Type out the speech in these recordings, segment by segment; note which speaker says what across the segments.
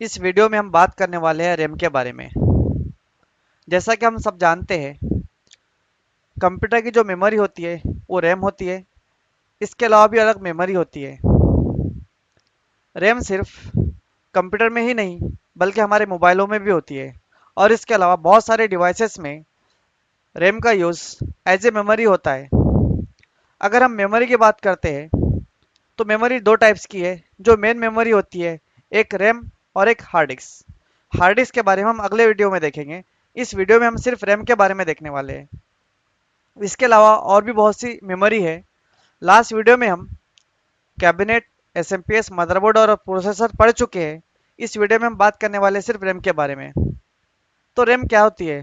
Speaker 1: इस वीडियो में हम बात करने वाले हैं रैम के बारे में। जैसा कि हम सब जानते हैं, कंप्यूटर की जो मेमोरी होती है वो रैम होती है। इसके अलावा भी अलग मेमोरी होती है। रैम सिर्फ कंप्यूटर में ही नहीं बल्कि हमारे मोबाइलों में भी होती है, और इसके अलावा बहुत सारे डिवाइसेस में रैम का यूज़ एज ए मेमोरी होता है। अगर हम मेमोरी की बात करते हैं तो मेमोरी दो टाइप्स की है। जो मेन मेमोरी होती है, एक रैम और एक हार्ड डिस्क। हार्ड डिस्क के बारे में हम अगले वीडियो में देखेंगे। इस वीडियो में हम सिर्फ रैम के बारे में देखने वाले हैं। इसके अलावा और भी बहुत सी मेमोरी है। लास्ट वीडियो में हम कैबिनेट, एसएमपीएस, मदरबोर्ड और प्रोसेसर पढ़ चुके हैं। इस वीडियो में हम बात करने वाले हैं सिर्फ रैम के बारे में। तो रैम क्या होती है?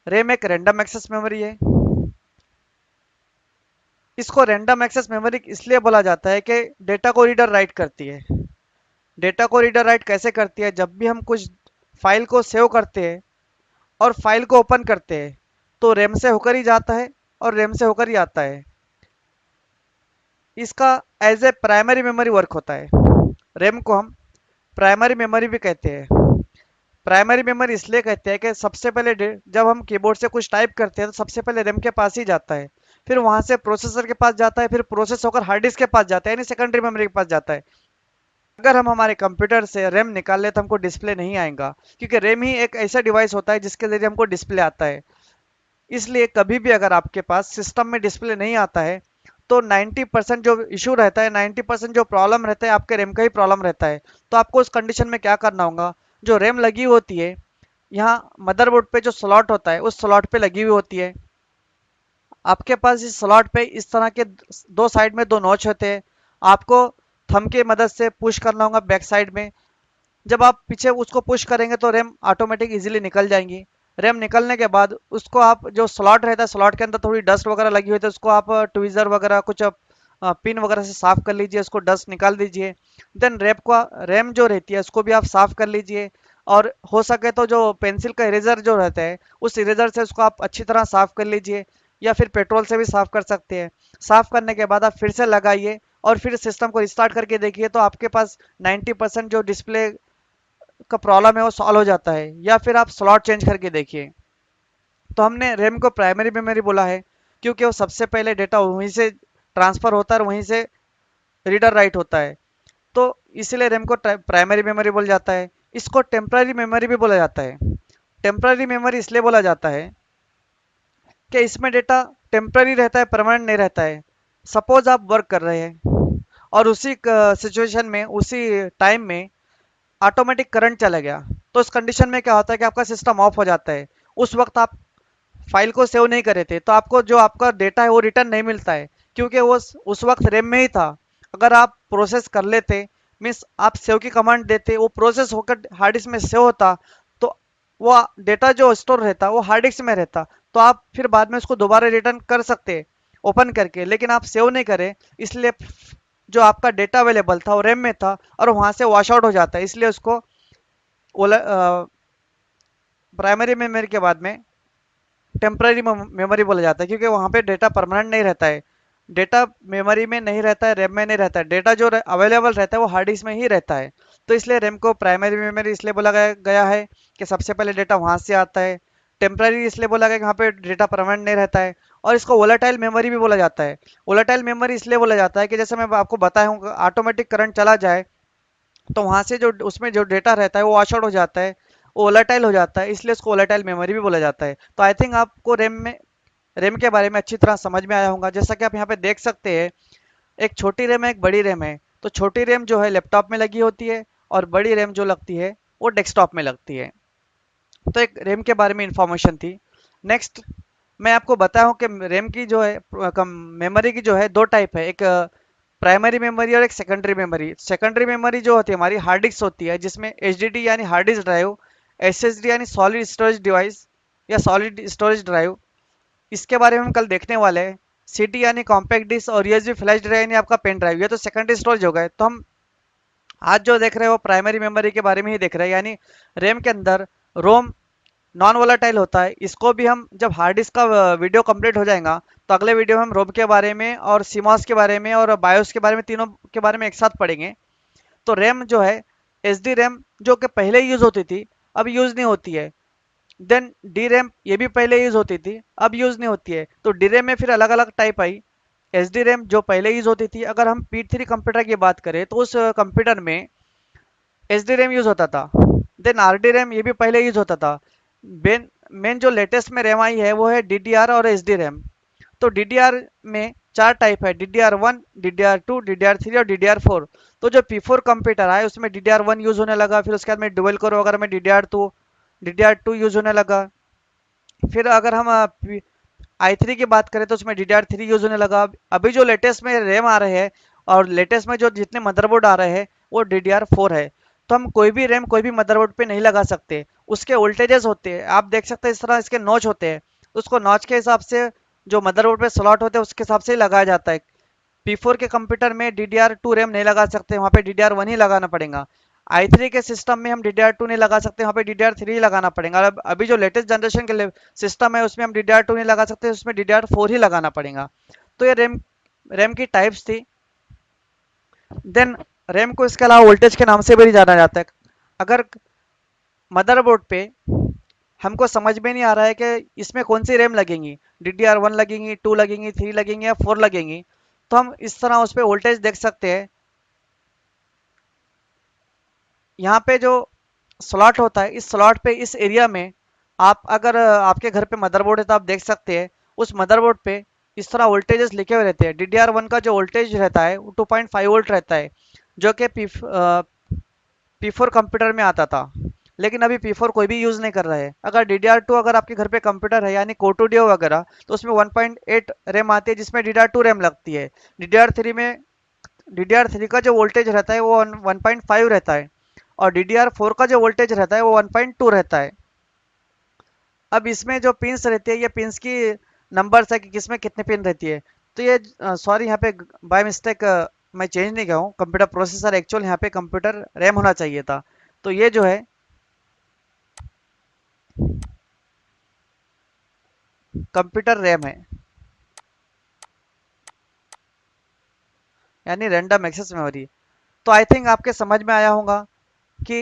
Speaker 1: रैम एक रैंडम एक्सेस मेमोरी है। इसको रैंडम एक्सेस मेमोरी इसलिए बोला जाता है कि डेटा को रीडर राइट करती है। डेटा को रीडर राइट कैसे करती है? जब भी हम कुछ फाइल को सेव करते हैं और फाइल को ओपन करते हैं तो रैम से होकर ही जाता है और रैम से होकर ही आता है। इसका as a primary memory work होता है। रैम को हम प्राइमरी मेमोरी भी कहते हैं। प्राइमरी मेमोरी इसलिए कहते हैं कि सबसे पहले जब हम कीबोर्ड से कुछ टाइप करते हैं तो सबसे पहले रैम के पास ही जाता है, फिर वहां से प्रोसेसर के पास जाता है, फिर प्रोसेस होकर हार्ड डिस्क के पास जाता है, यानी सेकेंडरी मेमोरी के पास जाता है। अगर हम हमारे कंप्यूटर से रैम निकाल ले तो हमको डिस्प्ले नहीं आएगा, क्योंकि रैम ही एक ऐसा डिवाइस होता है जिसके जरिए हमको डिस्प्ले आता है। इसलिए कभी भी अगर आपके पास सिस्टम में डिस्प्ले नहीं आता है तो 90% जो इशू रहता है, 90% जो प्रॉब्लम रहता है, आपके रैम का ही प्रॉब्लम रहता है। तो आपको उस कंडीशन में क्या करना होगा? जो रैम लगी होती है, यहाँ मदरबोर्ड पे जो स्लॉट होता है उस स्लॉट पे लगी हुई होती है। आपके पास इस स्लॉट पे इस तरह के दो साइड में दो नॉच होते हैं। आपको थंब की मदद से पुश करना होगा बैक साइड में। जब आप पीछे उसको पुश करेंगे तो रैम ऑटोमेटिक इजीली निकल जाएंगी। रैम निकलने के बाद उसको आप जो स्लॉट रहता है, स्लॉट के अंदर थोड़ी डस्ट वगैरह लगी हुई है तो उसको आप ट्वीजर वगैरह कुछ पिन वगैरह से साफ कर लीजिए, उसको डस्ट निकाल दीजिए। देन रैम जो रहती है उसको भी आप साफ कर लीजिए, और हो सके तो जो पेंसिल का इरेजर जो रहता है उस इरेजर से उसको आप अच्छी तरह साफ कर लीजिए, या फिर पेट्रोल से भी साफ कर सकते हैं। साफ करने के बाद आप फिर से लगाइए और फिर सिस्टम को रिस्टार्ट करके देखिए तो आपके पास 90% जो डिस्प्ले का प्रॉब्लम है वो सॉल्व हो जाता है। या फिर आप स्लॉट चेंज करके देखिए। तो हमने रैम को प्राइमरी मेमोरी बोला है क्योंकि वो सबसे पहले डेटा वहीं से ट्रांसफर होता है और वहीं से रीडर राइट होता है। तो इसलिए रैम को प्राइमरी मेमोरी बोला जाता है। इसको टेम्पररी मेमोरी भी बोला जाता है। टेम्पररी मेमोरी इसलिए बोला जाता है कि इसमें डेटा टेम्पररी रहता है, परमानेंट नहीं रहता है। सपोज आप वर्क कर रहे हैं और उसी सिचुएशन में, उसी टाइम में ऑटोमेटिक करंट चला गया, तो उस कंडीशन में क्या होता है कि आपका सिस्टम ऑफ हो जाता है। उस वक्त आप फाइल को सेव नहीं करे थे तो आपको जो आपका डेटा है वो रिटर्न नहीं मिलता है, क्योंकि वो उस वक्त रैम में ही था। अगर आप प्रोसेस कर लेते, मीन्स आप सेव की कमांड देते, वो प्रोसेस होकर हार्ड डिस्क में सेव होता, तो वो डेटा जो स्टोर रहता वो हार्ड डिस्क में रहता, तो आप फिर बाद में उसको दोबारा रिटर्न कर सकते ओपन करके। लेकिन आप सेव नहीं करे, इसलिए जो आपका डेटा अवेलेबल था वो रैम में था और वहां से वॉश आउट हो जाता है। इसलिए उसको प्राइमरी मेमोरी के बाद में टेम्पररी मेमोरी बोला जाता है, क्योंकि वहाँ पे डेटा परमानेंट नहीं रहता है। डेटा मेमोरी में नहीं रहता है, रैम में नहीं रहता है। डेटा जो अवेलेबल रहता है वो हार्ड डिस्क में ही रहता है। तो इसलिए रैम को प्राइमरी मेमोरी इसलिए बोला गया है कि सबसे पहले डेटा वहाँ से आता है। टेम्पररी इसलिए बोला गया कि वहाँ पे डेटा परमानेंट नहीं रहता है। और इसको वोलेटाइल मेमोरी भी बोला जाता है। वोलेटाइल मेमोरी इसलिए बोला जाता है कि जैसे मैं आपको बताया हूँ, ऑटोमेटिक करंट चला जाए तो वहाँ से जो उसमें जो डेटा रहता है वो वॉश आउट हो जाता है, वोलेटाइल हो जाता है, इसलिए उसको वोलेटाइल मेमोरी भी बोला जाता है। तो आई थिंक आपको रैम के बारे में अच्छी तरह समझ में आया होगा। जैसा कि आप यहाँ पे देख सकते हैं, एक छोटी रैम है, एक बड़ी रैम है। तो छोटी रैम जो है लैपटॉप में लगी होती है और बड़ी रैम जो लगती है वो डेस्कटॉप में लगती है। तो एक रैम के बारे में इंफॉर्मेशन थी। नेक्स्ट मैं आपको बताया हूँ कि रैम की जो है मेमोरी की जो है दो टाइप है, एक प्राइमरी मेमोरी और एक सेकेंडरी मेमोरी। सेकेंडरी मेमोरी जो होती है हमारी हार्ड डिस्क होती है, जिसमें एचडीडी यानी हार्ड डिस्क ड्राइव, एसएसडी यानी सॉलिड स्टोरेज डिवाइस या सॉलिड स्टोरेज ड्राइव, इसके बारे में हम कल देखने वाले हैं। सीडी यानी कॉम्पैक्ट डिस्क और यूएसबी फ्लैश ड्राइव यानी आपका पेन ड्राइव, ये तो सेकेंडरी स्टोरेज हो गए। तो हम आज जो देख रहे हैं वो प्राइमरी मेमोरी के बारे में ही देख रहे हैं, यानी रैम के अंदर रोम नॉन वोलाटाइल होता है। इसको भी हम जब हार्ड डिस्क का वीडियो कंप्लीट हो जाएगा तो अगले वीडियो में हम रोम के बारे में और सीमॉस के बारे में और बायोस के बारे में, तीनों के बारे में एक साथ पढ़ेंगे। तो रैम जो है एच डी रैम जो कि पहले यूज होती थी अब यूज नहीं होती है। देन डी रैम ये भी पहले यूज होती थी अब यूज नहीं होती है। तो डी रैम में फिर अलग अलग टाइप आई। एच डी रैम जो पहले यूज होती थी, अगर हम पी थ्री कंप्यूटर की बात करें तो उस कंप्यूटर में एच डी रैम यूज होता था। देन आर डी रैम ये भी पहले यूज होता था। मेन मेन जो लेटेस्ट में रैम आई है वो है डी डी आर और एच डी रैम। तो डी डी आर में चार टाइप है, D D R one, D D R two, D D R three और डी डी आर फोर। तो जो पी फोर कंप्यूटर आए उसमें D D R one use होने लगा, फिर उसके बाद में डुअल कोर वगैरह में D D R two use होने लगा। फिर अगर हम आई थ्री की बात करें तो उसमें D D R three use होने लगा। अभी जो लेटेस्ट में रैम आ रहे हैं और लेटेस्ट में जो जितने मदरबोर्ड आ रहे हैं वो डी डी आर फोर है। तो हम कोई भी रैम कोई भी मदरबोर्ड पे नहीं लगा सकते। उसके वोल्टेजेस होते हैं, आप देख सकते हैं इस तरह इसके नॉच होते हैं। उसको नॉच के हिसाब से जो मदरबोर्ड पे स्लॉट होते हैं उसके हिसाब से ही लगाया जाता है। पी फोर के कंप्यूटर में D D R two RAM नहीं लगा सकते, वहाँ पे डी डी आर वन ही लगाना पड़ेगा। आई थ्री के सिस्टम में हम डी डी आर टू नहीं लगा सकते, वहाँ पे डी डी आर थ्री ही लगाना पड़ेगा। और अभी जो लेटेस्ट जनरेशन के सिस्टम है उसमें हम डी डी आर टू नहीं लगा सकते, उसमें डी डी आर फोर ही लगाना पड़ेगा। तो ये रैम रैम की टाइप्स थी। देन रैम को इसके अलावा वोल्टेज के नाम से भी जाना जाता है। अगर मदरबोर्ड पे हमको समझ में नहीं आ रहा है कि इसमें कौन सी रैम लगेंगी, डी डी आर वन लगेंगी, टू लगेंगी, थ्री लगेंगी या फोर लगेंगी, तो हम इस तरह उस पर वोल्टेज देख सकते हैं। यहाँ पे जो स्लॉट होता है, इस स्लॉट पे इस एरिया में आप अगर आपके घर पे मदरबोर्ड है तो आप देख सकते हैं उस मदरबोर्ड पे इस तरह वोल्टेजेस लिखे हुए रहते हैं। डी डी आर वन का जो वोल्टेज रहता है वो 2.5 वोल्ट रहता है, जो कि पी फोर कंप्यूटर में आता था। लेकिन अभी पी फोर कोई भी यूज़ नहीं कर रहा है। अगर डी डी आर टू अगर आपके घर पे कंप्यूटर है यानी कोटोडियो वगैरह, तो उसमें 1.8 रैम आती है जिसमें D D R two RAM लगती है। डी डी आर थ्री में डी डी आर थ्री का जो वोल्टेज रहता है वो 1.5 रहता है और डी डी आर फोर का जो वोल्टेज रहता है वो 1.2 रहता है। अब इसमें जो पिंस रहती है ये पिंस की नंबर्स है कि किसमें कितने पिन रहती है। तो ये सॉरी यहाँ पे बाय मिस्टेक मैं चेंज नहीं किया हूँ, कंप्यूटर प्रोसेसर एक्चुअल यहाँ पे कंप्यूटर रैम होना चाहिए था। तो ये जो है कंप्यूटर रैम है यानी रैंडम एक्सेस मेमोरी। तो आई थिंक आपके समझ में आया होगा कि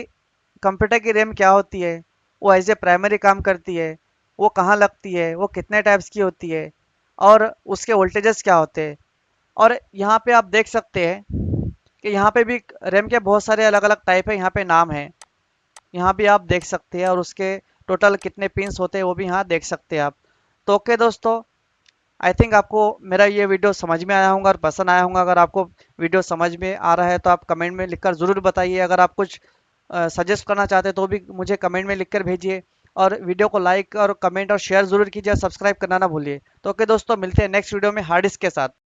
Speaker 1: कंप्यूटर की रैम क्या होती है, वो एज ए प्राइमरी काम करती है, वो कहाँ लगती है, वो कितने टाइप्स की होती है और उसके वोल्टेजेस क्या होते हैं। और यहाँ पे आप देख सकते हैं कि यहाँ पे भी रैम के बहुत सारे अलग अलग टाइप है, यहाँ पे नाम है, यहाँ भी आप देख सकते हैं और उसके टोटल कितने पिंस होते हैं वो भी यहाँ देख सकते हैं आप। तो ओके दोस्तों, आई थिंक आपको मेरा ये वीडियो समझ में आया होगा और पसंद आया होगा। अगर आपको वीडियो समझ में आ रहा है तो आप कमेंट में लिखकर ज़रूर बताइए। अगर आप कुछ सजेस्ट करना चाहते हैं तो भी मुझे कमेंट में लिखकर भेजिए। और वीडियो को लाइक और कमेंट और शेयर ज़रूर कीजिए और सब्सक्राइब करना ना भूलिए। तो ओके दोस्तों, मिलते हैं नेक्स्ट वीडियो में हार्ड डिस्क के साथ।